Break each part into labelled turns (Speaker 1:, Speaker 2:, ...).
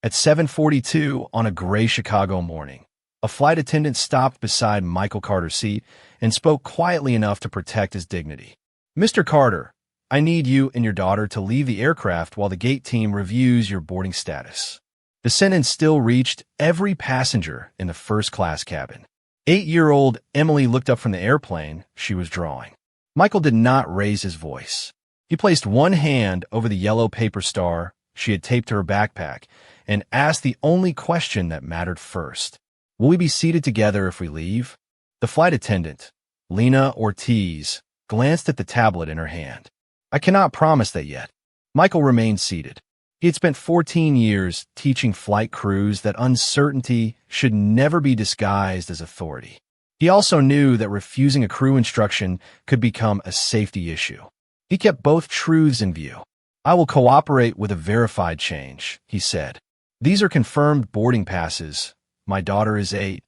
Speaker 1: At 7:42 on a gray Chicago morning, a flight attendant stopped beside Michael Carter's seat and spoke quietly enough to protect his dignity. "Mr. Carter, I need you and your daughter to leave the aircraft while the gate team reviews your boarding status." The sentence still reached every passenger in the first-class cabin. 8-year-old Emily looked up from the airplane she was drawing. Michael did not raise his voice. He placed one hand over the yellow paper star she had taped to her backpack and asked the only question that mattered first. "Will we be seated together if we leave?" The flight attendant, Lena Ortiz, glanced at the tablet in her hand. "I cannot promise that yet." Michael remained seated. He had spent 14 years teaching flight crews that uncertainty should never be disguised as authority. He also knew that refusing a crew instruction could become a safety issue. He kept both truths in view. "I will cooperate with a verified change," he said. "These are confirmed boarding passes. My daughter is 8,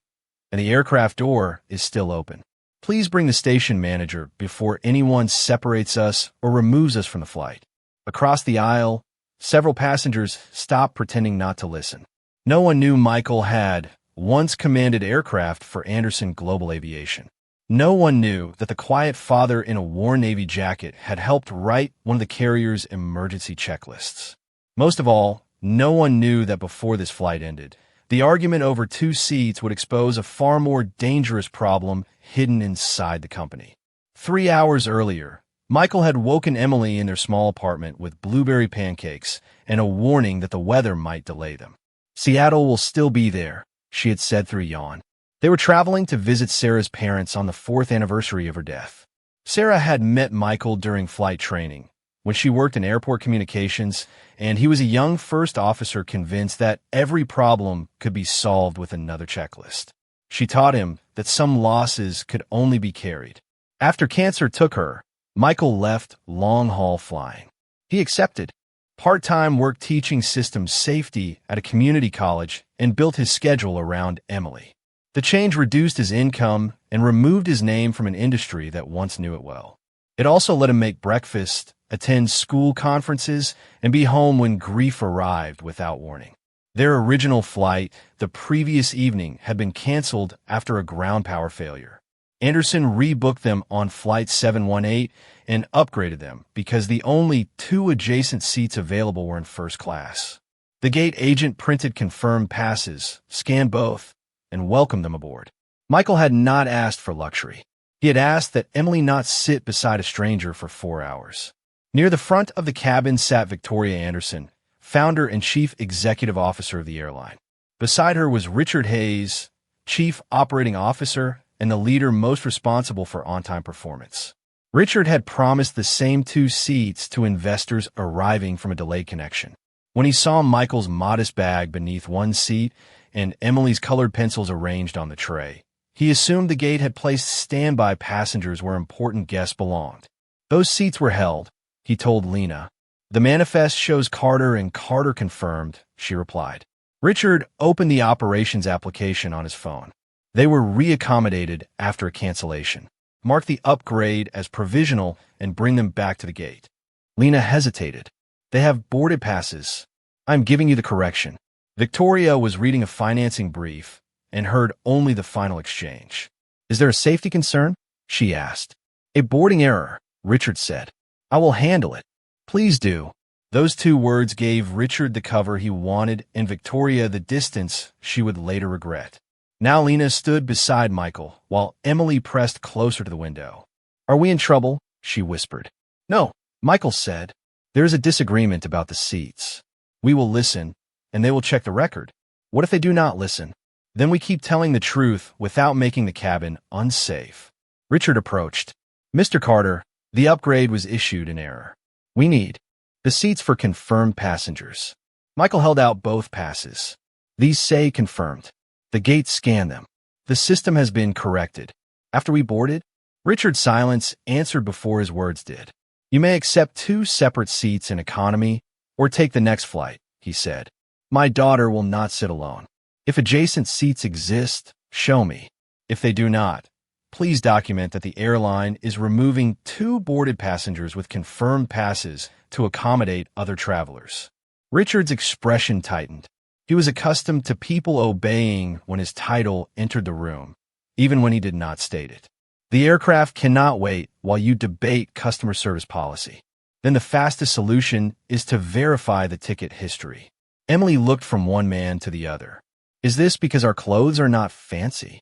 Speaker 1: and the aircraft door is still open. Please bring the station manager before anyone separates us or removes us from the flight." Across the aisle, several passengers stopped pretending not to listen. No one knew Michael had once commanded aircraft for Anderson Global Aviation. No one knew that the quiet father in a worn Navy jacket had helped write one of the carrier's emergency checklists. Most of all, no one knew that before this flight ended, the argument over 2 seats would expose a far more dangerous problem hidden inside the company. 3 hours earlier, Michael had woken Emily in their small apartment with blueberry pancakes and a warning that the weather might delay them. "Seattle will still be there," she had said through a yawn. They were traveling to visit Sarah's parents on the 4th anniversary of her death. Sarah had met Michael during flight training, when she worked in airport communications, and he was a young first officer convinced that every problem could be solved with another checklist. She taught him that some losses could only be carried. After cancer took her, Michael left long-haul flying. He accepted part-time work teaching systems safety at a community college and built his schedule around Emily. The change reduced his income and removed his name from an industry that once knew it well. It also let him make breakfast, attend school conferences, and be home when grief arrived without warning. Their original flight the previous evening had been canceled after a ground power failure. Anderson rebooked them on Flight 718 and upgraded them because the only 2 adjacent seats available were in first class. The gate agent printed confirmed passes, scanned both, and welcomed them aboard. Michael had not asked for luxury. He had asked that Emily not sit beside a stranger for 4 hours. Near the front of the cabin sat Victoria Anderson, founder and chief executive officer of the airline. Beside her was Richard Hayes, chief operating officer and the leader most responsible for on-time performance. Richard had promised the same 2 seats to investors arriving from a delayed connection. When he saw Michael's modest bag beneath one seat and Emily's colored pencils arranged on the tray, he assumed the gate had placed standby passengers where important guests belonged. "Those seats were held," he told Lena. "The manifest shows Carter and Carter confirmed," she replied. Richard opened the operations application on his phone. They were reaccommodated after a cancellation. Mark the upgrade as provisional and bring them back to the gate. Lena hesitated. "They have boarded passes. I'm giving you the correction." Victoria was reading a financing brief and heard only the final exchange. "Is there a safety concern?" she asked. "A boarding error," Richard said. "I will handle it." "Please do." Those 2 words gave Richard the cover he wanted and Victoria the distance she would later regret. Now Lena stood beside Michael, while Emily pressed closer to the window. "Are we in trouble?" she whispered. "No," Michael said. "There is a disagreement about the seats. We will listen, and they will check the record. What if they do not listen? Then we keep telling the truth without making the cabin unsafe." Richard approached. "Mr. Carter, the upgrade was issued in error. We need the seats for confirmed passengers." Michael held out both passes. "These say confirmed." The gate scanned them. "The system has been corrected." "After we boarded?" Richard's silence answered before his words did. "You may accept 2 separate seats in economy or take the next flight," he said. "My daughter will not sit alone. If adjacent seats exist, show me. If they do not, please document that the airline is removing 2 boarded passengers with confirmed passes to accommodate other travelers." Richard's expression tightened. He was accustomed to people obeying when his title entered the room, even when he did not state it. The aircraft cannot wait while you debate customer service policy. Then the fastest solution is to verify the ticket history. Emily looked from one man to the other. Is this because our clothes are not fancy?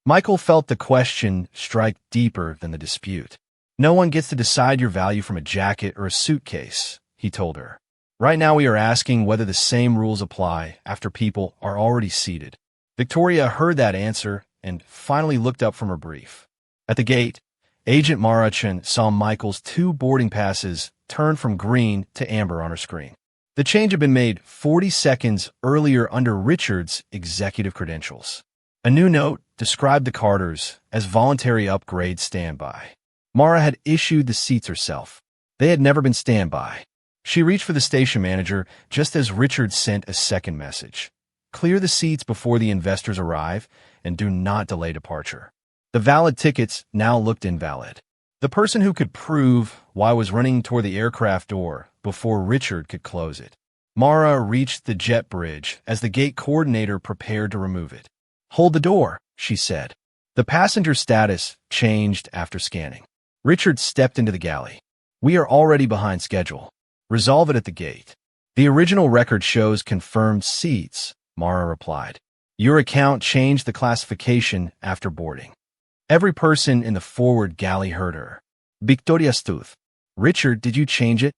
Speaker 1: Michael felt the question strike deeper than the dispute. No one gets to decide your value from a jacket or a suitcase, he told her. Right now we are asking whether the same rules apply after people are already seated. Victoria heard that answer and finally looked up from her brief. At the gate, Agent Marachin saw Michael's 2 boarding passes turn from green to amber on her screen. The change had been made 40 seconds earlier under Richard's executive credentials. A new note described the Carters as voluntary upgrade standby. Mara had issued the seats herself. They had never been standby. She reached for the station manager just as Richard sent a second message. Clear the seats before the investors arrive and do not delay departure. The valid tickets now looked invalid. The person who could prove why was running toward the aircraft door before Richard could close it. Mara reached the jet bridge as the gate coordinator prepared to remove it. Hold the door, she said. The passenger status changed after scanning. Richard stepped into the galley. We are already behind schedule. Resolve it at the gate. The original record shows confirmed seats, Mara replied. Your account changed the classification after boarding. Every person in the forward galley heard her. Victoria Stuth. Richard, did you change it?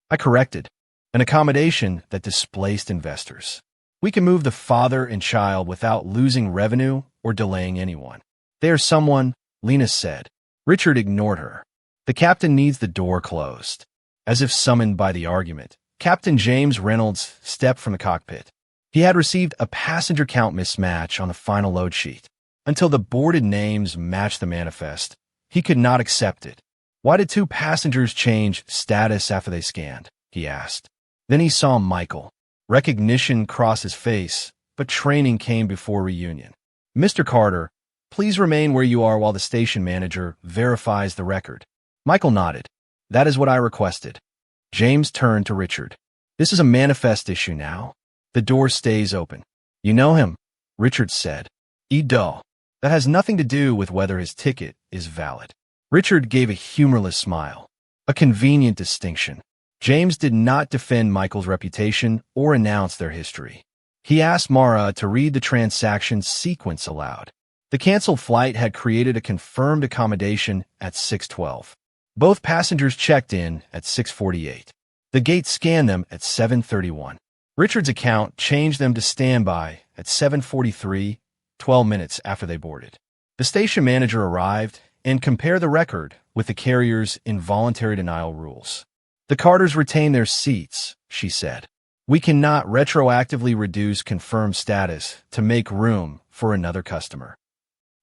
Speaker 1: I corrected. An accommodation that displaced investors. We can move the father and child without losing revenue or delaying anyone. There's someone, Lena said. Richard ignored her. The captain needs the door closed. As if summoned by the argument, Captain James Reynolds stepped from the cockpit. He had received a passenger count mismatch on the final load sheet. Until the boarded names matched the manifest, he could not accept it. Why did 2 passengers change status after they scanned? He asked. Then he saw Michael. Recognition crossed his face, but training came before reunion. Mr. Carter, please remain where you are while the station manager verifies the record. Michael nodded. That is what I requested. James turned to Richard. This is a manifest issue now. The door stays open. You know him, Richard said. Edo. That has nothing to do with whether his ticket is valid. Richard gave a humorless smile. A convenient distinction. James did not defend Michael's reputation or announce their history. He asked Mara to read the transaction sequence aloud. The canceled flight had created a confirmed accommodation at 6:12. Both passengers checked in at 6:48. The gate scanned them at 7:31. Richard's account changed them to standby at 7:43, 12 minutes after they boarded. The station manager arrived and compared the record with the carrier's involuntary denial rules. The Carters retain their seats, she said. We cannot retroactively reduce confirmed status to make room for another customer.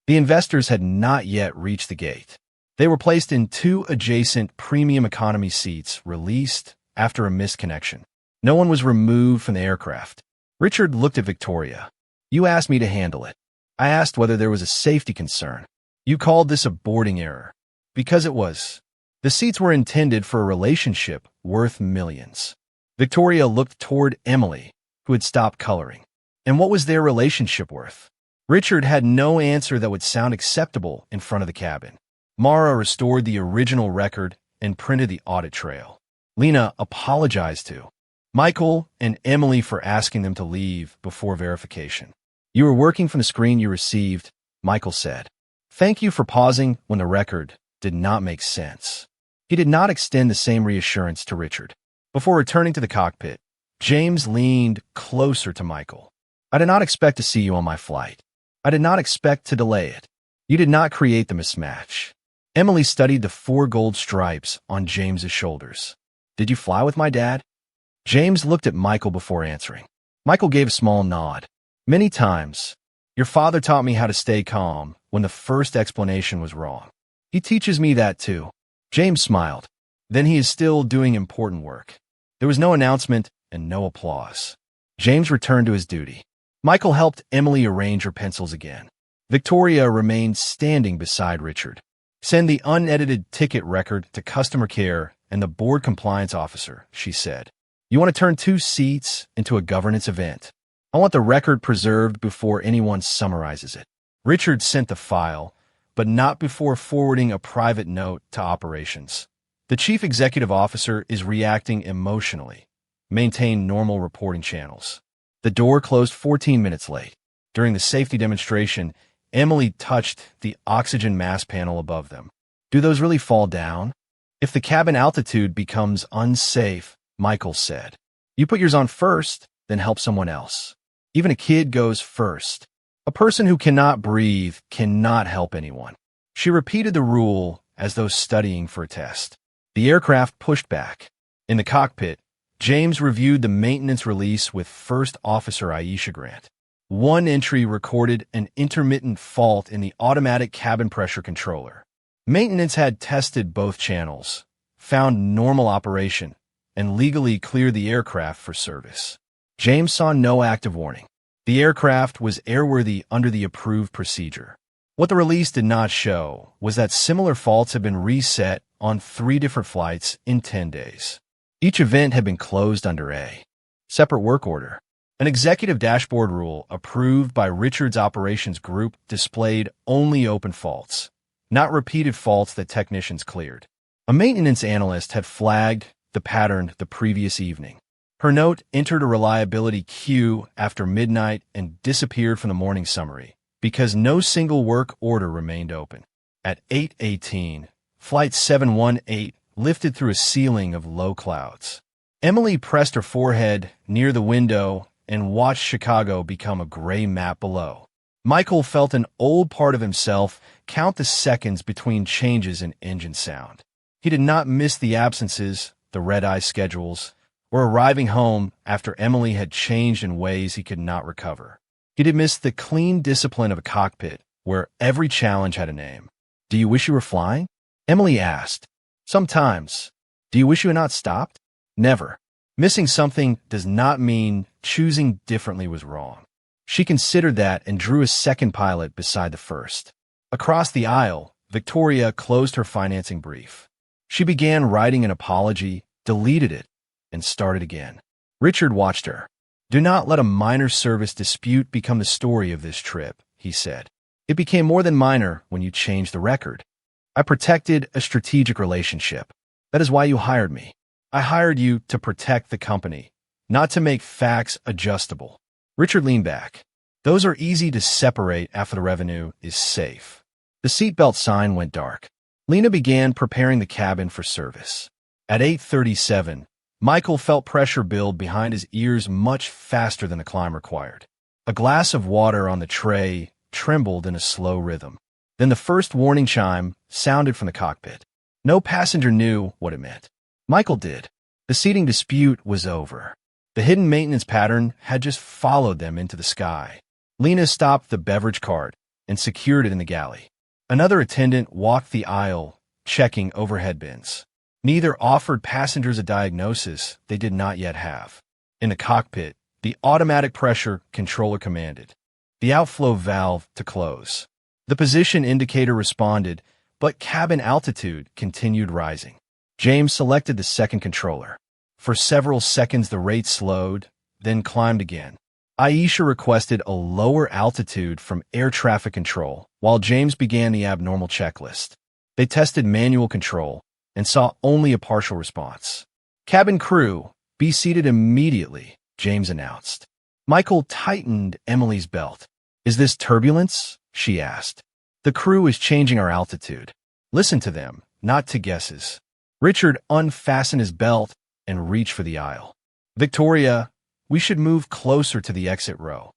Speaker 1: The investors had not yet reached the gate. They were placed in 2 adjacent premium economy seats released after a missed connection. No one was removed from the aircraft. Richard looked at Victoria. You asked me to handle it. I asked whether there was a safety concern. You called this a boarding error. Because it was. The seats were intended for a relationship worth millions. Victoria looked toward Emily, who had stopped coloring. And what was their relationship worth? Richard had no answer that would sound acceptable in front of the cabin. Mara restored the original record and printed the audit trail. Lena apologized to Michael and Emily for asking them to leave before verification. You were working from the screen you received, Michael said. Thank you for pausing when the record did not make sense. He did not extend the same reassurance to Richard. Before returning to the cockpit, James leaned closer to Michael. I did not expect to see you on my flight. I did not expect to delay it. You did not create the mismatch. Emily studied the 4 gold stripes on James's shoulders. Did you fly with my dad? James looked at Michael before answering. Michael gave a small nod. Many times. Your father taught me how to stay calm when the first explanation was wrong. He teaches me that too. James smiled. Then he is still doing important work. There was no announcement and no applause. James returned to his duty. Michael helped Emily arrange her pencils again. Victoria remained standing beside Richard. Send the unedited ticket record to customer care and the board compliance officer, she said. You want to turn 2 seats into a governance event. I want the record preserved before anyone summarizes it. Richard sent the file, but not before forwarding a private note to operations. The chief executive officer is reacting emotionally. Maintain normal reporting channels. The door closed 14 minutes late. During the safety demonstration, Emily touched the oxygen mask panel above them. Do those really fall down? If the cabin altitude becomes unsafe, Michael said. You put yours on first, then help someone else. Even a kid goes first. A person who cannot breathe cannot help anyone. She repeated the rule as though studying for a test. The aircraft pushed back. In the cockpit, James reviewed the maintenance release with First Officer Aisha Grant. One entry recorded an intermittent fault in the automatic cabin pressure controller. Maintenance had tested both channels, found normal operation, and legally cleared the aircraft for service. James saw no active warning. The aircraft was airworthy under the approved procedure. What the release did not show was that similar faults had been reset on 3 different flights in 10 days. Each event had been closed under a separate work order. An executive dashboard rule approved by Richard's operations group displayed only open faults, not repeated faults that technicians cleared. A maintenance analyst had flagged the pattern the previous evening. Her note entered a reliability queue after midnight and disappeared from the morning summary because no single work order remained open. At 8:18, Flight 718 lifted through a ceiling of low clouds. Emily pressed her forehead near the window and watched Chicago become a gray map below. Michael felt an old part of himself count the seconds between changes in engine sound. He did not miss the absences, the red-eye schedules, or arriving home after Emily had changed in ways he could not recover. He did miss the clean discipline of a cockpit where every challenge had a name. Do you wish you were flying? Emily asked. Sometimes. Do you wish you had not stopped? Never. Missing something does not mean choosing differently was wrong. She considered that and drew a second pilot beside the first. Across the aisle, Victoria closed her financing brief. She began writing an apology, deleted it, and started again. Richard watched her. Do not let a minor service dispute become the story of this trip, he said. It became more than minor when you changed the record. I protected a strategic relationship. That is why you hired me. I hired you to protect the company, not to make facts adjustable. Richard leaned back. Those are easy to separate after the revenue is safe. The seatbelt sign went dark. Lena began preparing the cabin for service. At 8:37, Michael felt pressure build behind his ears much faster than the climb required. A glass of water on the tray trembled in a slow rhythm. Then the first warning chime sounded from the cockpit. No passenger knew what it meant. Michael did. The seating dispute was over. The hidden maintenance pattern had just followed them into the sky. Lena stopped the beverage cart and secured it in the galley. Another attendant walked the aisle, checking overhead bins. Neither offered passengers a diagnosis they did not yet have. In the cockpit, the automatic pressure controller commanded the outflow valve to close. The position indicator responded, but cabin altitude continued rising. James selected the second controller. For several seconds the rate slowed, then climbed again. Aisha requested a lower altitude from air traffic control, while James began the abnormal checklist. They tested manual control and saw only a partial response. Cabin crew, be seated immediately, James announced. Michael tightened Emily's belt. Is this turbulence? She asked. The crew is changing our altitude. Listen to them, not to guesses. Richard unfastened his belt and reached for the aisle. Victoria, we should move closer to the exit row.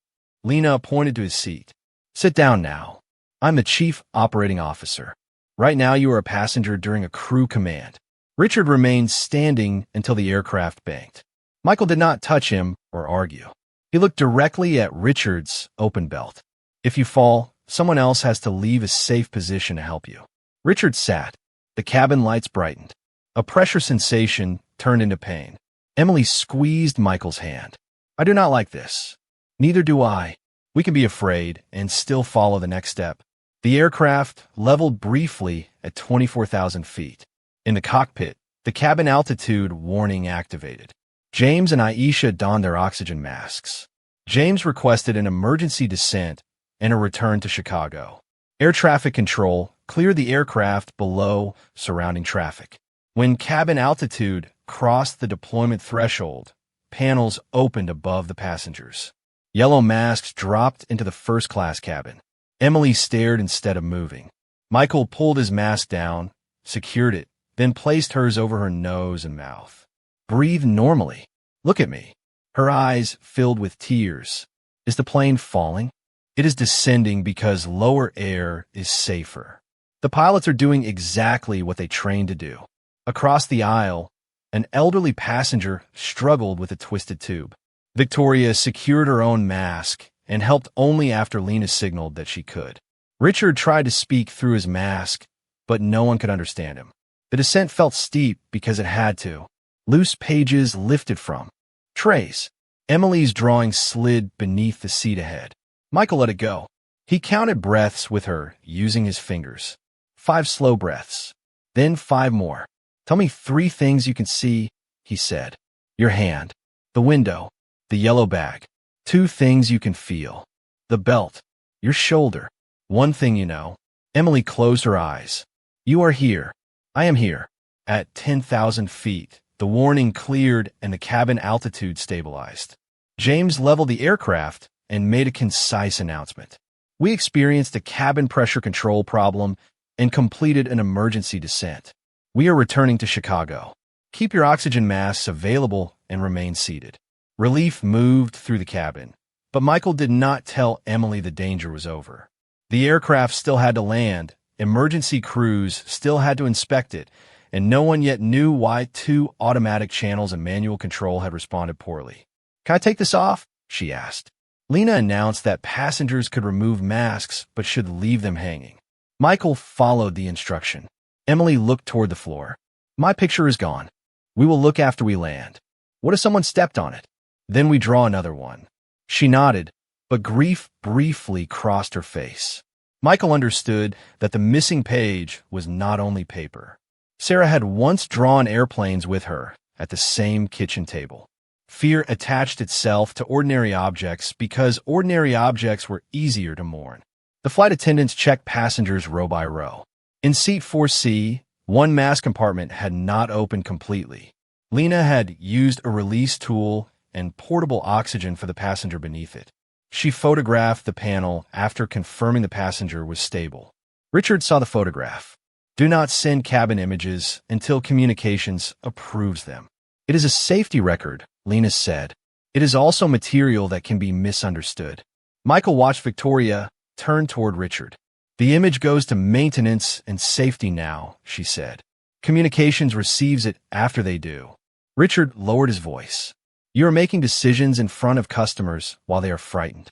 Speaker 1: Lena pointed to his seat. Sit down now. I'm the chief operating officer. Right now you are a passenger during a crew command. Richard remained standing until the aircraft banked. Michael did not touch him or argue. He looked directly at Richard's open belt. If you fall, someone else has to leave a safe position to help you. Richard sat. The cabin lights brightened. A pressure sensation turned into pain. Emily squeezed Michael's hand. I do not like this. Neither do I. We can be afraid and still follow the next step. The aircraft leveled briefly at 24,000 feet. In the cockpit, the cabin altitude warning activated. James and Aisha donned their oxygen masks. James requested an emergency descent and a return to Chicago. Air traffic control cleared the aircraft below surrounding traffic. When cabin altitude crossed the deployment threshold, panels opened above the passengers. Yellow masks dropped into the first-class cabin. Emily stared instead of moving. Michael pulled his mask down, secured it, then placed hers over her nose and mouth. Breathe normally. Look at me. Her eyes filled with tears. Is the plane falling? It is descending because lower air is safer. The pilots are doing exactly what they trained to do. Across the aisle, an elderly passenger struggled with a twisted tube. Victoria secured her own mask and helped only after Lena signaled that she could. Richard tried to speak through his mask, but no one could understand him. The descent felt steep because it had to. Loose pages lifted from trays. Emily's drawing slid beneath the seat ahead. Michael let it go. He counted breaths with her, using his fingers. 5 slow breaths. Then 5 more. Tell me 3 things you can see, he said. Your hand. The window. The yellow bag. 2 things you can feel. The belt. Your shoulder. 1 thing you know. Emily closed her eyes. You are here. I am here. At 10,000 feet, the warning cleared and the cabin altitude stabilized. James leveled the aircraft and made a concise announcement. We experienced a cabin pressure control problem and completed an emergency descent. We are returning to Chicago. Keep your oxygen masks available and remain seated. Relief moved through the cabin, but Michael did not tell Emily the danger was over. The aircraft still had to land, emergency crews still had to inspect it, and no one yet knew why 2 automatic channels and manual control had responded poorly. Can I take this off? She asked. Lena announced that passengers could remove masks but should leave them hanging. Michael followed the instruction. Emily looked toward the floor. My picture is gone. We will look after we land. What if someone stepped on it? Then we draw another one. She nodded, but grief briefly crossed her face. Michael understood that the missing page was not only paper. Sarah had once drawn airplanes with her at the same kitchen table. Fear attached itself to ordinary objects because ordinary objects were easier to mourn. The flight attendants checked passengers row by row. In seat 4C, one mask compartment had not opened completely. Lena had used a release tool and portable oxygen for the passenger beneath it. She photographed the panel after confirming the passenger was stable. Richard saw the photograph. Do not send cabin images until communications approves them. It is a safety record, Lena said. It is also material that can be misunderstood. Michael watched Victoria turn toward Richard. The image goes to maintenance and safety now, she said. Communications receives it after they do. Richard lowered his voice. You are making decisions in front of customers while they are frightened.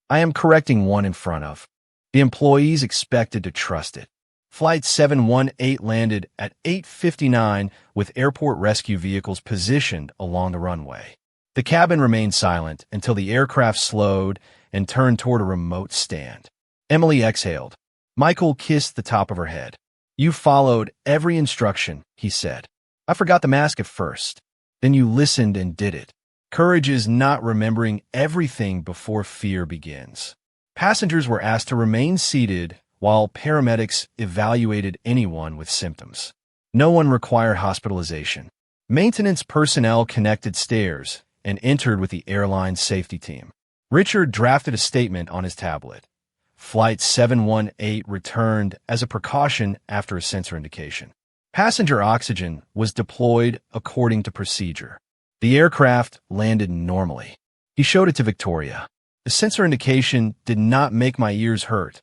Speaker 1: I am correcting one in front of. The employees expected to trust it. Flight 718 landed at 8:59 with airport rescue vehicles positioned along the runway. The cabin remained silent until the aircraft slowed and turned toward a remote stand. Emily exhaled. Michael kissed the top of her head. You followed every instruction, he said. I forgot the mask at first. Then you listened and did it. Courage is not remembering everything before fear begins. Passengers were asked to remain seated while paramedics evaluated anyone with symptoms. No one required hospitalization. Maintenance personnel connected stairs and entered with the airline safety team. Richard drafted a statement on his tablet. Flight 718 returned as a precaution after a sensor indication. Passenger oxygen was deployed according to procedure. The aircraft landed normally. He showed it to Victoria. The sensor indication did not make my ears hurt,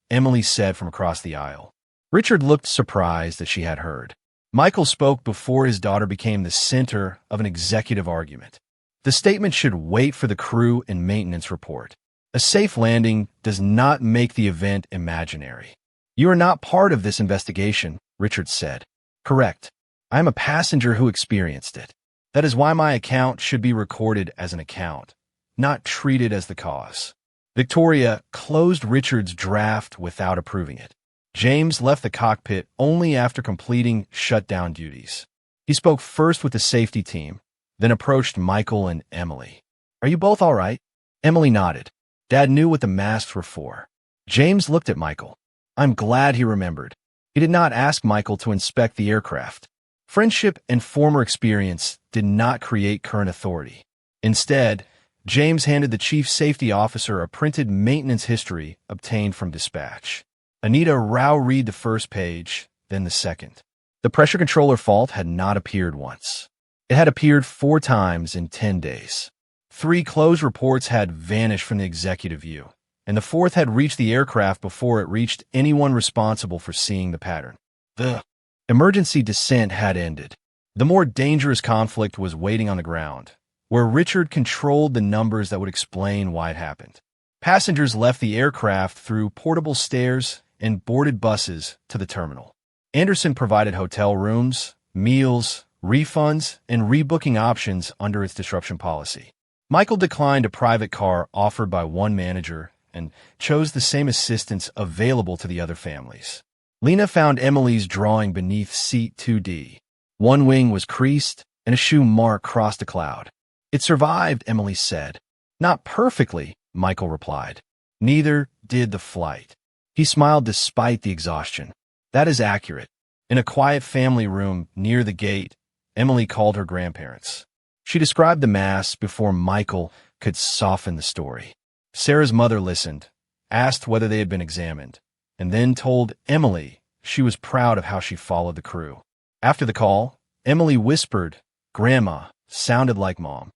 Speaker 1: Emily said from across the aisle. Richard looked surprised that she had heard. Michael spoke before his daughter became the center of an executive argument. The statement should wait for the crew and maintenance report. A safe landing does not make the event imaginary. You are not part of this investigation, Richard said. Correct. I am a passenger who experienced it. That is why my account should be recorded as an account, not treated as the cause. Victoria closed Richard's draft without approving it. James left the cockpit only after completing shutdown duties. He spoke first with the safety team, then approached Michael and Emily. Are you both all right? Emily nodded. Dad knew what the masks were for. James looked at Michael. I'm glad he remembered. He did not ask Michael to inspect the aircraft. Friendship and former experience did not create current authority. Instead, James handed the chief safety officer a printed maintenance history obtained from dispatch. Anita read the first page, then the second. The pressure controller fault had not appeared once. It had appeared 4 times in 10 days. 3 closed reports had vanished from the executive view, and the 4th had reached the aircraft before it reached anyone responsible for seeing the pattern. The emergency descent had ended. The more dangerous conflict was waiting on the ground, where Richard controlled the numbers that would explain why it happened. Passengers left the aircraft through portable stairs and boarded buses to the terminal. Anderson provided hotel rooms, meals, refunds, and rebooking options under its disruption policy. Michael declined a private car offered by one manager and chose the same assistance available to the other families. Lena found Emily's drawing beneath seat 2D. One wing was creased, and a shoe mark crossed a cloud. It survived, Emily said. Not perfectly, Michael replied. Neither did the flight. He smiled despite the exhaustion. That is accurate. In a quiet family room near the gate, Emily called her grandparents. She described the mass before Michael could soften the story. Sarah's mother listened, asked whether they had been examined, and then told Emily she was proud of how she followed the crew. After the call, Emily whispered, Grandma sounded like Mom.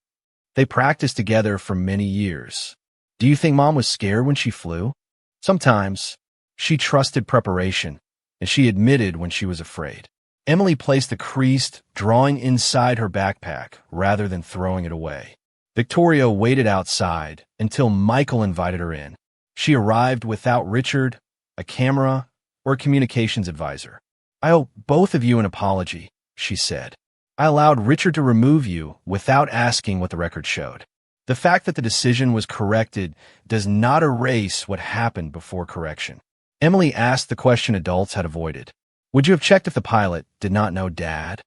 Speaker 1: They practiced together for many years. Do you think Mom was scared when she flew? Sometimes. She trusted preparation, and she admitted when she was afraid. Emily placed the creased drawing inside her backpack rather than throwing it away. Victoria waited outside until Michael invited her in. She arrived without Richard, a camera, or a communications advisor. I owe both of you an apology, she said. I allowed Richard to remove you without asking what the record showed. The fact that the decision was corrected does not erase what happened before correction. Emily asked the question adults had avoided. Would you have checked if the pilot did not know Dad?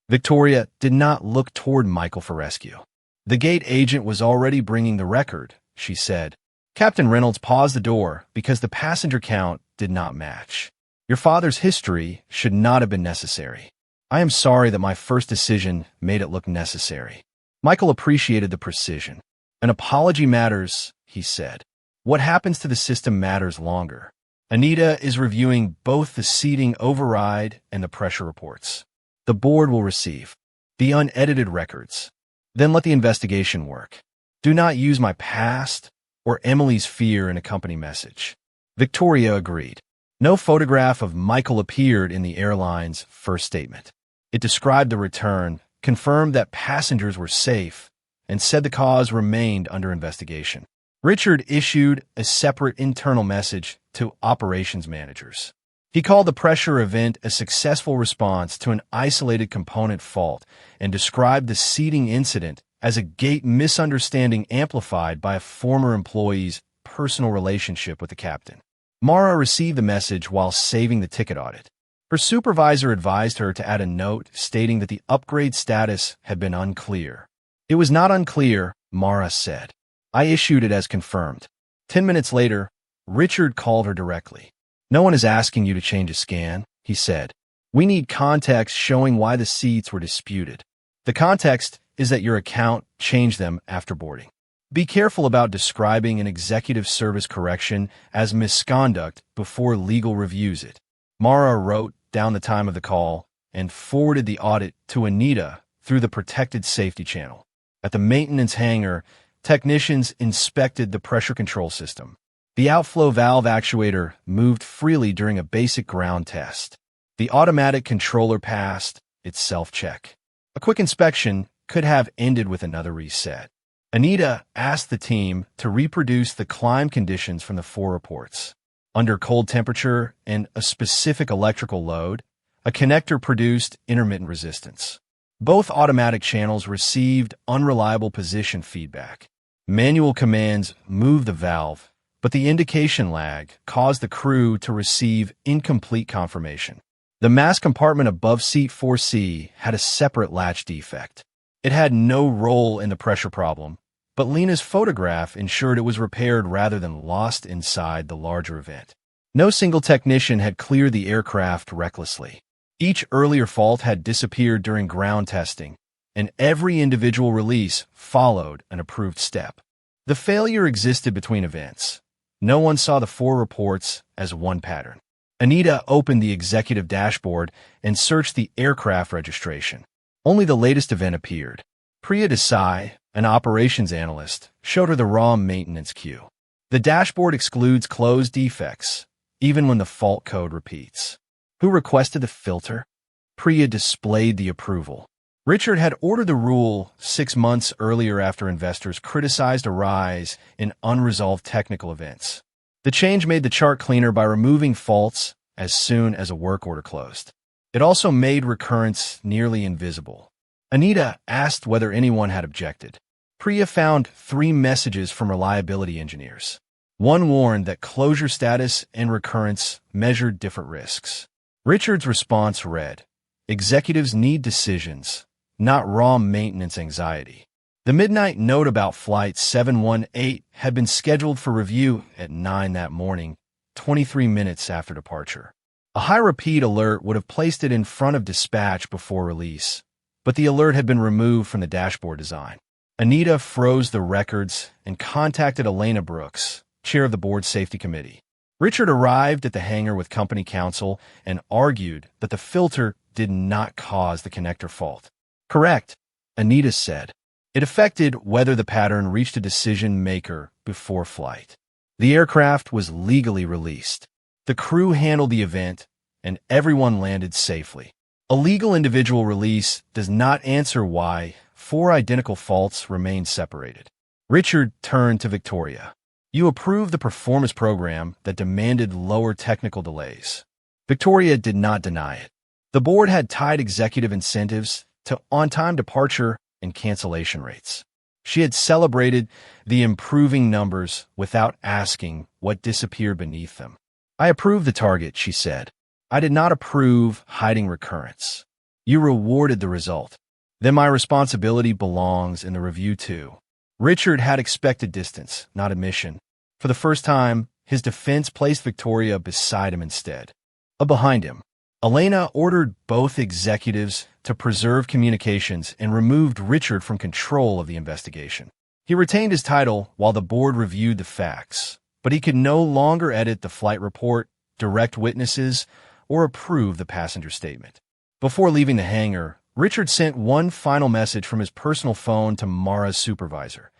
Speaker 1: Victoria did not look toward Michael for rescue. The gate agent was already bringing the record, she said. Captain Reynolds paused the door because the passenger count did not match. Your father's history should not have been necessary. I am sorry that my first decision made it look necessary. Michael appreciated the precision. An apology matters, he said. What happens to the system matters longer. Anita is reviewing both the seating override and the pressure reports. The board will receive the unedited records. Then let the investigation work. Do not use my past or Emily's fear in a company message. Victoria agreed. No photograph of Michael appeared in the airline's first statement. It described the return, confirmed that passengers were safe, and said the cause remained under investigation. Richard issued a separate internal message to operations managers. He called the pressure event a successful response to an isolated component fault and described the seating incident as a gate misunderstanding amplified by a former employee's personal relationship with the captain. Mara received the message while saving the ticket audit. Her supervisor advised her to add a note stating that the upgrade status had been unclear. It was not unclear, Mara said. I issued it as confirmed. 10 minutes later, Richard called her directly. No one is asking you to change a scan, he said. We need context showing why the seats were disputed. The context is that your account changed them after boarding. Be careful about describing an executive service correction as misconduct before legal reviews it. Mara wrote down the time of the call and forwarded the audit to Anita through the protected safety channel. At the maintenance hangar, technicians inspected the pressure control system. The outflow valve actuator moved freely during a basic ground test. The automatic controller passed its self-check. A quick inspection could have ended with another reset. Anita asked the team to reproduce the climb conditions from the 4 reports. Under cold temperature and a specific electrical load, a connector produced intermittent resistance. Both automatic channels received unreliable position feedback. Manual commands moved the valve, but the indication lag caused the crew to receive incomplete confirmation. The mass compartment above seat 4C had a separate latch defect. It had no role in the pressure problem, but Lena's photograph ensured it was repaired rather than lost inside the larger event. No single technician had cleared the aircraft recklessly. Each earlier fault had disappeared during ground testing, and every individual release followed an approved step. The failure existed between events. No one saw the 4 reports as one pattern. Anita opened the executive dashboard and searched the aircraft registration. Only the latest event appeared. Priya Desai, an operations analyst, showed her the raw maintenance queue. The dashboard excludes closed defects, even when the fault code repeats. Who requested the filter? Priya displayed the approval. Richard had ordered the rule 6 months earlier after investors criticized a rise in unresolved technical events. The change made the chart cleaner by removing faults as soon as a work order closed. It also made recurrence nearly invisible. Anita asked whether anyone had objected. Priya found 3 messages from reliability engineers. One warned that closure status and recurrence measured different risks. Richard's response read, "Executives need decisions, not raw maintenance anxiety." The midnight note about Flight 718 had been scheduled for review at 9 that morning, 23 minutes after departure. A high repeat alert would have placed it in front of dispatch before release, but the alert had been removed from the dashboard design. Anita froze the records and contacted Elena Brooks, chair of the board safety committee. Richard arrived at the hangar with company counsel and argued that the filter did not cause the connector fault. "Correct," Anita said. "It affected whether the pattern reached a decision maker before flight." The aircraft was legally released. The crew handled the event, and everyone landed safely. A legal individual release does not answer why 4 identical faults remained separated. Richard turned to Victoria. "You approved the performance program that demanded lower technical delays." Victoria did not deny it. The board had tied executive incentives to on-time departure and cancellation rates. She had celebrated the improving numbers without asking what disappeared beneath them. "I approved the target," she said. "I did not approve hiding recurrence. You rewarded the result. Then my responsibility belongs in the review too." Richard had expected distance, not admission. For the first time, his defense placed Victoria beside him instead. Behind him, Elena ordered both executives to preserve communications and removed Richard from control of the investigation. He retained his title while the board reviewed the facts, but he could no longer edit the flight report, direct witnesses, or approve the passenger statement. Before leaving the hangar, Richard sent one final message from his personal phone to Mara's supervisor.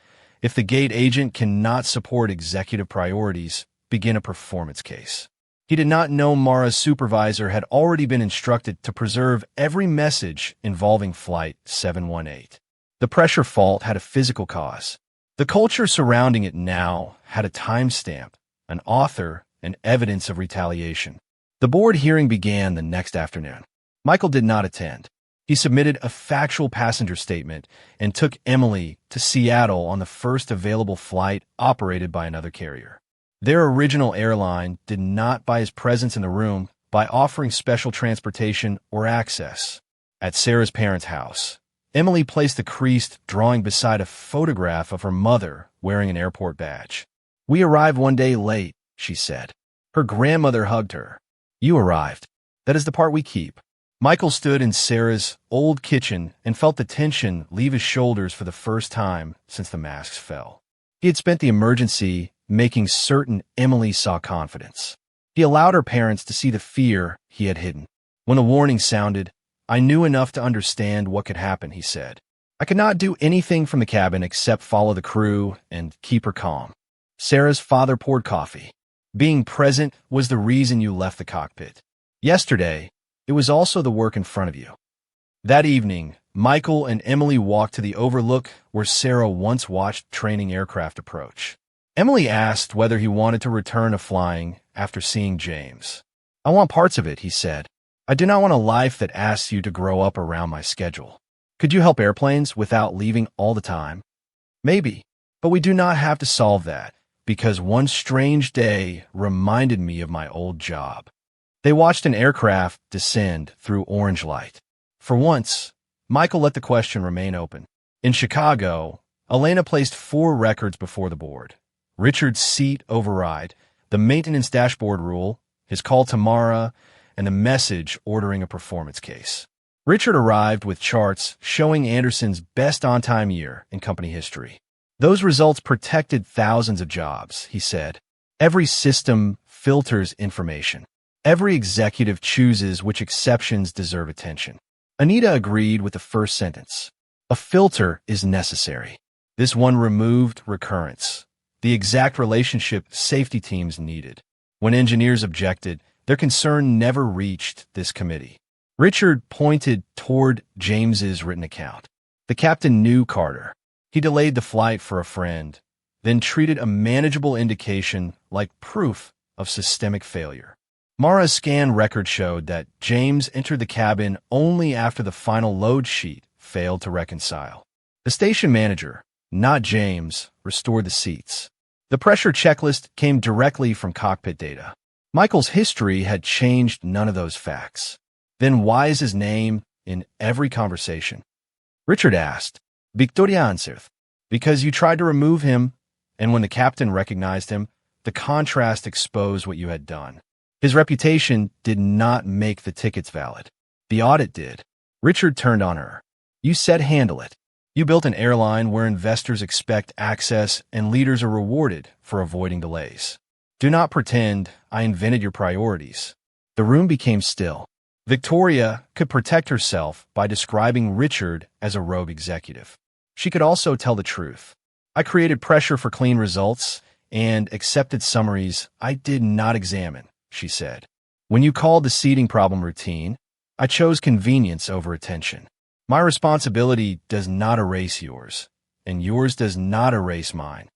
Speaker 1: "If the gate agent cannot support executive priorities, begin a performance case." He did not know Mara's supervisor had already been instructed to preserve every message involving Flight 718. The pressure fault had a physical cause. The culture surrounding it now had a timestamp, an author, and evidence of retaliation. The board hearing began the next afternoon. Michael did not attend. He submitted a factual passenger statement and took Emily to Seattle on the first available flight operated by another carrier. Their original airline did not buy his presence in the room by offering special transportation or access. At Sarah's parents' house, Emily placed a creased drawing beside a photograph of her mother wearing an airport badge. "We arrived one day late," she said. Her grandmother hugged her. "You arrived. That is the part we keep." Michael stood in Sarah's old kitchen and felt the tension leave his shoulders for the first time since the masks fell. He had spent the emergency making certain Emily saw confidence. He allowed her parents to see the fear he had hidden. When the warning sounded, "I knew enough to understand what could happen," he said. "I could not do anything from the cabin except follow the crew and keep her calm." Sarah's father poured coffee. "Being present was the reason you left the cockpit. Yesterday, it was also the work in front of you." That evening, Michael and Emily walked to the overlook where Sarah once watched training aircraft approach. Emily asked whether he wanted to return to flying after seeing James. "I want parts of it," he said. "I do not want a life that asks you to grow up around my schedule. Could you help airplanes without leaving all the time?" "Maybe, but we do not have to solve that, because one strange day reminded me of my old job." They watched an aircraft descend through orange light. For once, Michael let the question remain open. In Chicago, Elena placed 4 records before the board. Richard's seat override, the maintenance dashboard rule, his call to Mara, and the message ordering a performance case. Richard arrived with charts showing Anderson's best on-time year in company history. Those results protected thousands of jobs, he said. Every system filters information. Every executive chooses which exceptions deserve attention. Anita agreed with the first sentence. A filter is necessary. This one removed recurrence, the exact relationship safety teams needed. When engineers objected, their concern never reached this committee. Richard pointed toward James's written account. The captain knew Carter. He delayed the flight for a friend, then treated a manageable indication like proof of systemic failure. Mara's scan record showed that James entered the cabin only after the final load sheet failed to reconcile. The station manager, not James, restored the seats. The pressure checklist came directly from cockpit data. Michael's history had changed none of those facts. Then why is his name in every conversation? Richard asked. Victoria answered. Because you tried to remove him, and when the captain recognized him, the contrast exposed what you had done. His reputation did not make the tickets valid. The audit did. Richard turned on her. You said handle it. You built an airline where investors expect access and leaders are rewarded for avoiding delays. Do not pretend I invented your priorities. The room became still. Victoria could protect herself by describing Richard as a rogue executive. She could also tell the truth. I created pressure for clean results and accepted summaries I did not examine, she said. When you called the seating problem routine, I chose convenience over attention. My responsibility does not erase yours, and yours does not erase mine.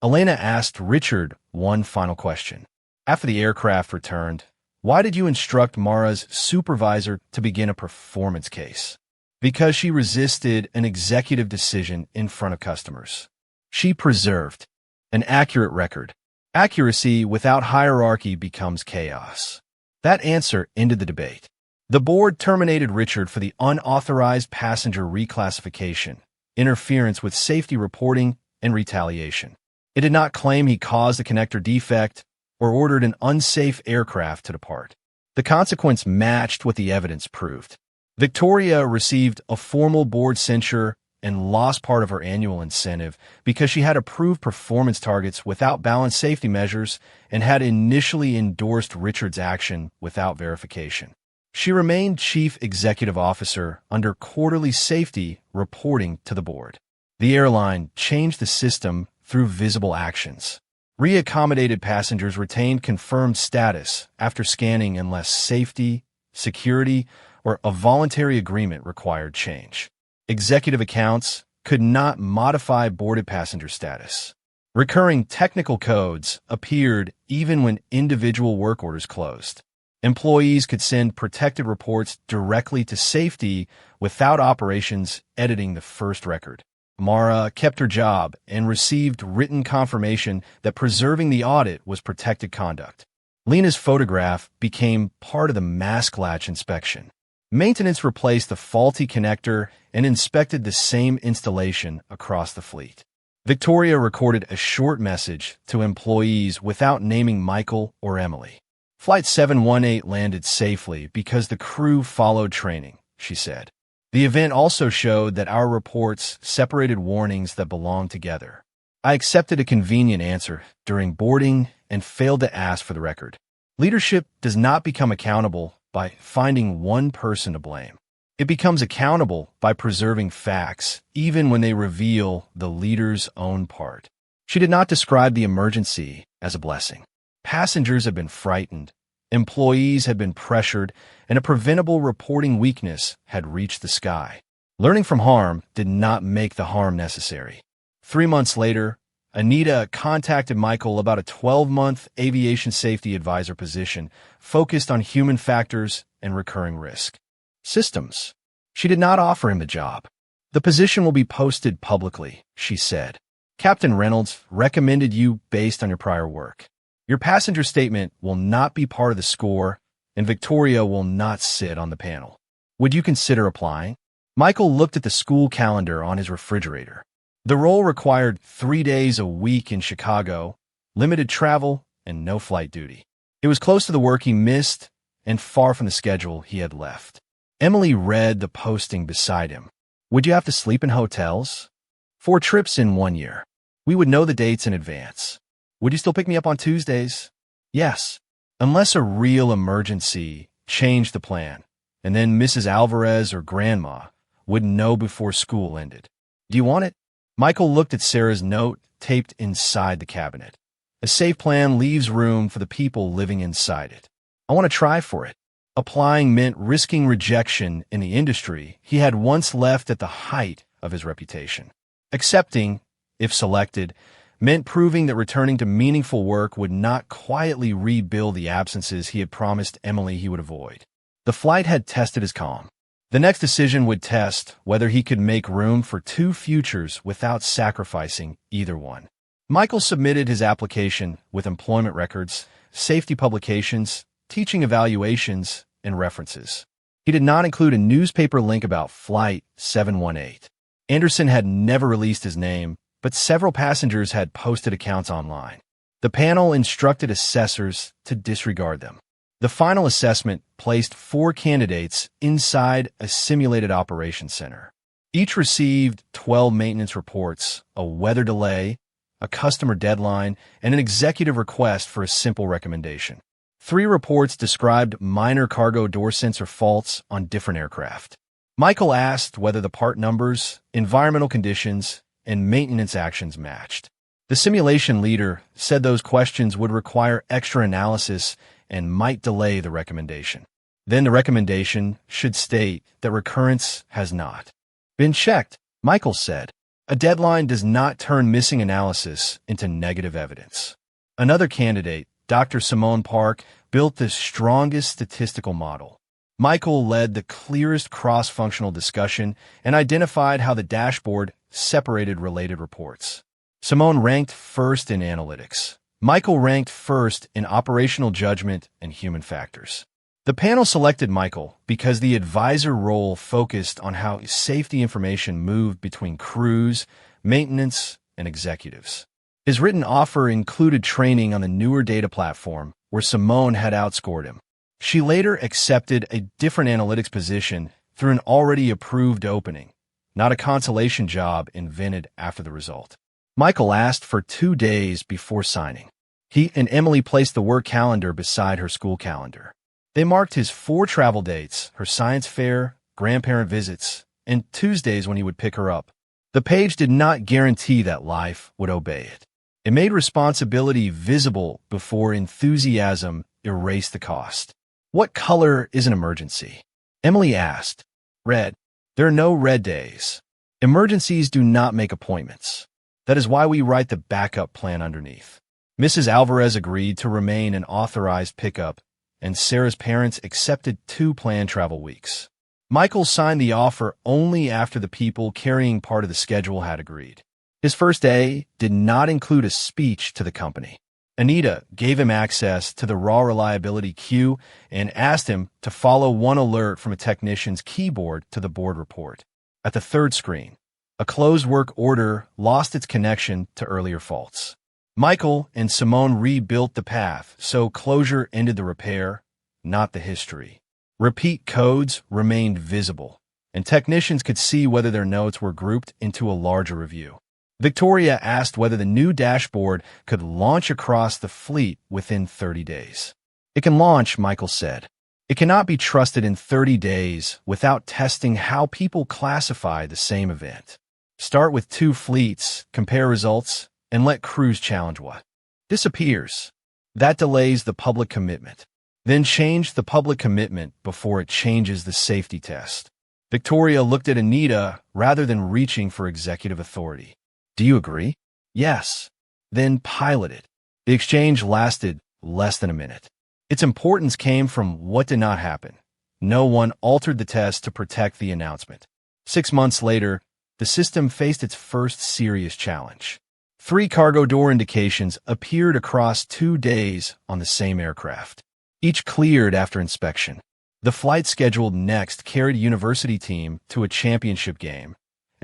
Speaker 1: Elena asked Richard one final question. After the aircraft returned, why did you instruct Mara's supervisor to begin a performance case? Because she resisted an executive decision in front of customers. She preserved an accurate record. Accuracy without hierarchy becomes chaos. That answer ended the debate. The board terminated Richard for the unauthorized passenger reclassification, interference with safety reporting, and retaliation. It did not claim he caused a connector defect or ordered an unsafe aircraft to depart. The consequence matched what the evidence proved. Victoria received a formal board censure and lost part of her annual incentive because she had approved performance targets without balanced safety measures and had initially endorsed Richard's action without verification. She remained chief executive officer under quarterly safety reporting to the board. The airline changed the system through visible actions. Reaccommodated passengers retained confirmed status after scanning unless safety, security, or a voluntary agreement required change. Executive accounts could not modify boarded passenger status. Recurring technical codes appeared even when individual work orders closed. Employees could send protected reports directly to safety without operations editing the first record. Mara kept her job and received written confirmation that preserving the audit was protected conduct. Lena's photograph became part of the mask latch inspection. Maintenance replaced the faulty connector and inspected the same installation across the fleet. Victoria recorded a short message to employees without naming Michael or Emily. Flight 718 landed safely because the crew followed training, she said. The event also showed that our reports separated warnings that belonged together. I accepted a convenient answer during boarding and failed to ask for the record. Leadership does not become accountable by finding one person to blame. It becomes accountable by preserving facts, even when they reveal the leader's own part. She did not describe the emergency as a blessing. Passengers had been frightened, employees had been pressured, and a preventable reporting weakness had reached the sky. Learning from harm did not make the harm necessary. 3 months later, Anita contacted Michael about a 12-month aviation safety advisor position focused on human factors and recurring risk. Systems. She did not offer him the job. The position will be posted publicly, she said. Captain Reynolds recommended you based on your prior work. Your passenger statement will not be part of the score, and Victoria will not sit on the panel. Would you consider applying? Michael looked at the school calendar on his refrigerator. The role required 3 days a week in Chicago, limited travel, and no flight duty. It was close to the work he missed and far from the schedule he had left. Emily read the posting beside him. Would you have to sleep in hotels? 4 trips in 1 year. We would know the dates in advance. Would you still pick me up on Tuesdays? Yes. Unless a real emergency changed the plan, and then Mrs. Alvarez or Grandma would know before school ended. Do you want it? Michael looked at Sarah's note taped inside the cabinet. A safe plan leaves room for the people living inside it. I want to try for it. Applying meant risking rejection in the industry he had once left at the height of his reputation. Accepting, if selected, meant proving that returning to meaningful work would not quietly rebuild the absences he had promised Emily he would avoid. The flight had tested his calm. The next decision would test whether he could make room for 2 futures without sacrificing either one. Michael submitted his application with employment records, safety publications, teaching evaluations, and references. He did not include a newspaper link about Flight 718. Anderson had never released his name, but several passengers had posted accounts online. The panel instructed assessors to disregard them. The final assessment placed 4 candidates inside a simulated operations center. Each received 12 maintenance reports, a weather delay, a customer deadline, and an executive request for a simple recommendation. 3 reports described minor cargo door sensor faults on different aircraft. Michael asked whether the part numbers, environmental conditions, and maintenance actions matched. The simulation leader said those questions would require extra analysis and might delay the recommendation. Then the recommendation should state that recurrence has not been checked. Michael said, a deadline does not turn missing analysis into negative evidence. Another candidate, Dr. Simone Park, built the strongest statistical model. Michael led the clearest cross-functional discussion and identified how the dashboard separated related reports. Simone ranked first in analytics. Michael ranked first in operational judgment and human factors. The panel selected Michael because the advisor role focused on how safety information moved between crews, maintenance, and executives. His written offer included training on the newer data platform, where Simone had outscored him. She later accepted a different analytics position through an already approved opening, not a consolation job invented after the result. Michael asked for 2 days before signing. He and Emily placed the work calendar beside her school calendar. They marked his 4 travel dates, her science fair, grandparent visits, and Tuesdays when he would pick her up. The page did not guarantee that life would obey it. It made responsibility visible before enthusiasm erased the cost. What color is an emergency? Emily asked. Red. There are no red days. Emergencies do not make appointments. That is why we write the backup plan underneath. Mrs. Alvarez agreed to remain an authorized pickup, and Sarah's parents accepted 2 planned travel weeks. Michael signed the offer only after the people carrying part of the schedule had agreed. His first day did not include a speech to the company. Anita gave him access to the raw reliability queue and asked him to follow one alert from a technician's keyboard to the board report. At the 3rd screen, a closed work order lost its connection to earlier faults. Michael and Simone rebuilt the path, so closure ended the repair, not the history. Repeat codes remained visible, and technicians could see whether their notes were grouped into a larger review. Victoria asked whether the new dashboard could launch across the fleet within 30 days. It can launch, Michael said. It cannot be trusted in 30 days without testing how people classify the same event. Start with 2 fleets, compare results, and let crews challenge what disappears. That delays the public commitment. Then change the public commitment before it changes the safety test. Victoria looked at Anita rather than reaching for executive authority. Do you agree? Yes. Then pilot it. The exchange lasted less than a minute. Its importance came from what did not happen. No one altered the test to protect the announcement. 6 months later, the system faced its first serious challenge. 3 cargo door indications appeared across 2 days on the same aircraft. Each cleared after inspection. The flight scheduled next carried a university team to a championship game,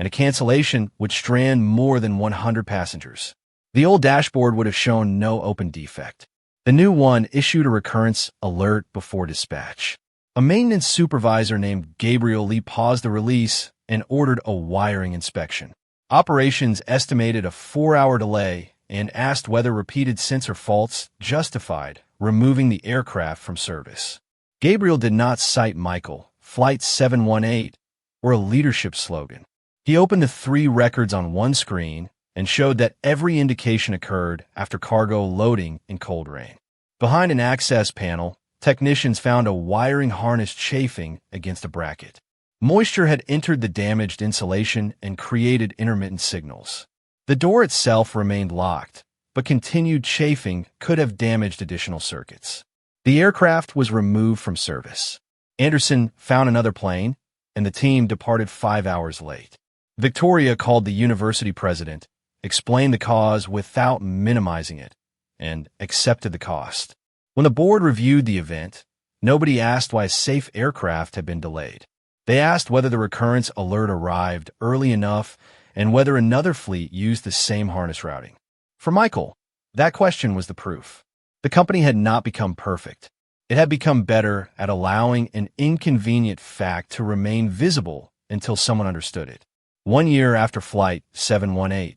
Speaker 1: and a cancellation would strand more than 100 passengers. The old dashboard would have shown no open defect. The new one issued a recurrence alert before dispatch. A maintenance supervisor named Gabriel Lee paused the release and ordered a wiring inspection. Operations estimated a 4-hour delay and asked whether repeated sensor faults justified removing the aircraft from service. Gabriel did not cite Michael, Flight 718, or a leadership slogan. He opened the 3 records on one screen and showed that every indication occurred after cargo loading in cold rain. Behind an access panel, technicians found a wiring harness chafing against a bracket. Moisture had entered the damaged insulation and created intermittent signals. The door itself remained locked, but continued chafing could have damaged additional circuits. The aircraft was removed from service. Anderson found another plane, and the team departed 5 hours late. Victoria called the university president, explained the cause without minimizing it, and accepted the cost. When the board reviewed the event, nobody asked why a safe aircraft had been delayed. They asked whether the recurrence alert arrived early enough and whether another fleet used the same harness routing. For Michael, that question was the proof. The company had not become perfect. It had become better at allowing an inconvenient fact to remain visible until someone understood it. 1 year after Flight 718,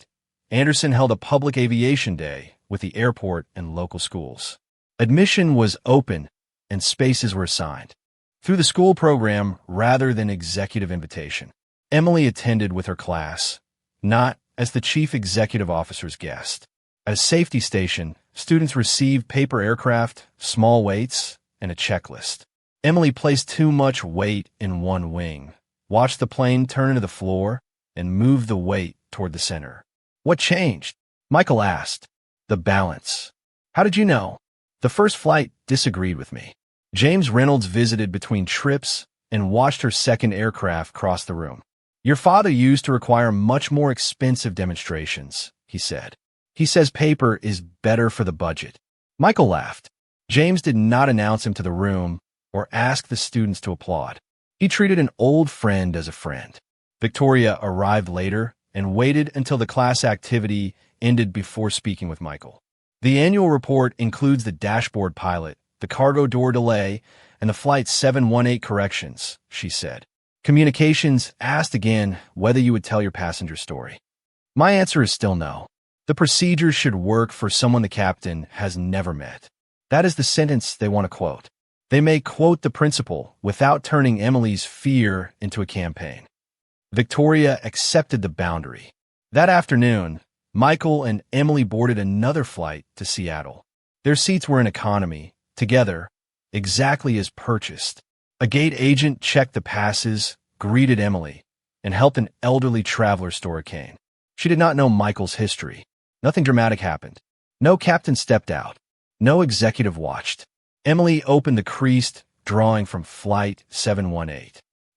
Speaker 1: Anderson held a public aviation day with the airport and local schools. Admission was open and spaces were assigned through the school program rather than executive invitation. Emily attended with her class, not as the chief executive officer's guest. At a safety station, students received paper aircraft, small weights, and a checklist. Emily placed too much weight in one wing, watched the plane turn into the floor, and moved the weight toward the center. What changed? Michael asked. The balance. How did you know? The first flight disagreed with me. James Reynolds visited between trips and watched her second aircraft cross the room. Your father used to require much more expensive demonstrations, he said. He says paper is better for the budget. Michael laughed. James did not announce him to the room or ask the students to applaud. He treated an old friend as a friend. Victoria arrived later and waited until the class activity ended before speaking with Michael. The annual report includes the dashboard pilot, the cargo door delay, and the Flight 718 corrections, she said. Communications asked again whether you would tell your passenger story. My answer is still no. The procedures should work for someone the captain has never met. That is the sentence they want to quote. They may quote the principle without turning Emily's fear into a campaign. Victoria accepted the boundary. That afternoon, Michael and Emily boarded another flight to Seattle. Their seats were in economy, together, exactly as purchased. A gate agent checked the passes, greeted Emily, and helped an elderly traveler store a cane. She did not know Michael's history. Nothing dramatic happened. No captain stepped out. No executive watched. Emily opened the creased drawing from Flight 718.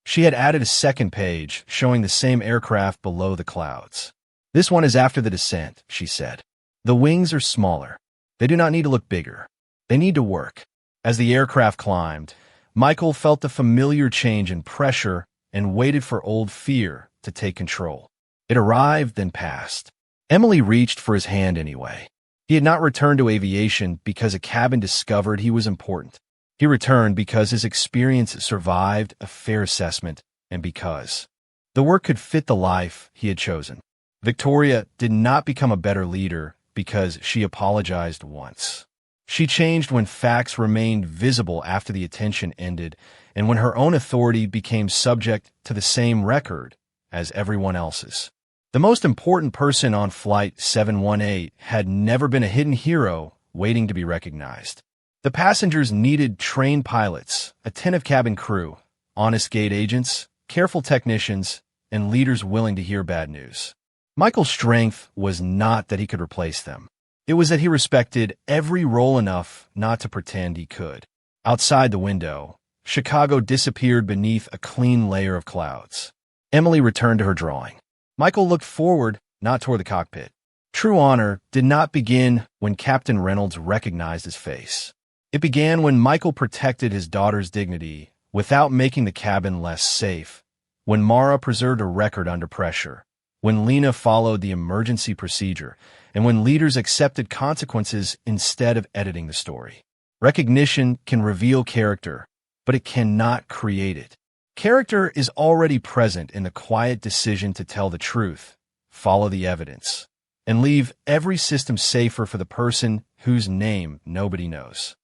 Speaker 1: She had added a second page showing the same aircraft below the clouds. This one is after the descent, she said. The wings are smaller. They do not need to look bigger. They need to work. As the aircraft climbed, Michael felt the familiar change in pressure and waited for old fear to take control. It arrived, then passed. Emily reached for his hand anyway. He had not returned to aviation because a cabin discovered he was important. He returned because his experience survived a fair assessment and because the work could fit the life he had chosen. Victoria did not become a better leader because she apologized once. She changed when facts remained visible after the attention ended and when her own authority became subject to the same record as everyone else's. The most important person on Flight 718 had never been a hidden hero waiting to be recognized. The passengers needed trained pilots, attentive cabin crew, honest gate agents, careful technicians, and leaders willing to hear bad news. Michael's strength was not that he could replace them. It was that he respected every role enough not to pretend he could. Outside the window, Chicago disappeared beneath a clean layer of clouds. Emily returned to her drawing. Michael looked forward, not toward the cockpit. True honor did not begin when Captain Reynolds recognized his face. It began when Michael protected his daughter's dignity without making the cabin less safe, when Mara preserved a record under pressure, when Lena followed the emergency procedure, and when leaders accepted consequences instead of editing the story. Recognition can reveal character, but it cannot create it. Character is already present in the quiet decision to tell the truth, follow the evidence, and leave every system safer for the person whose name nobody knows.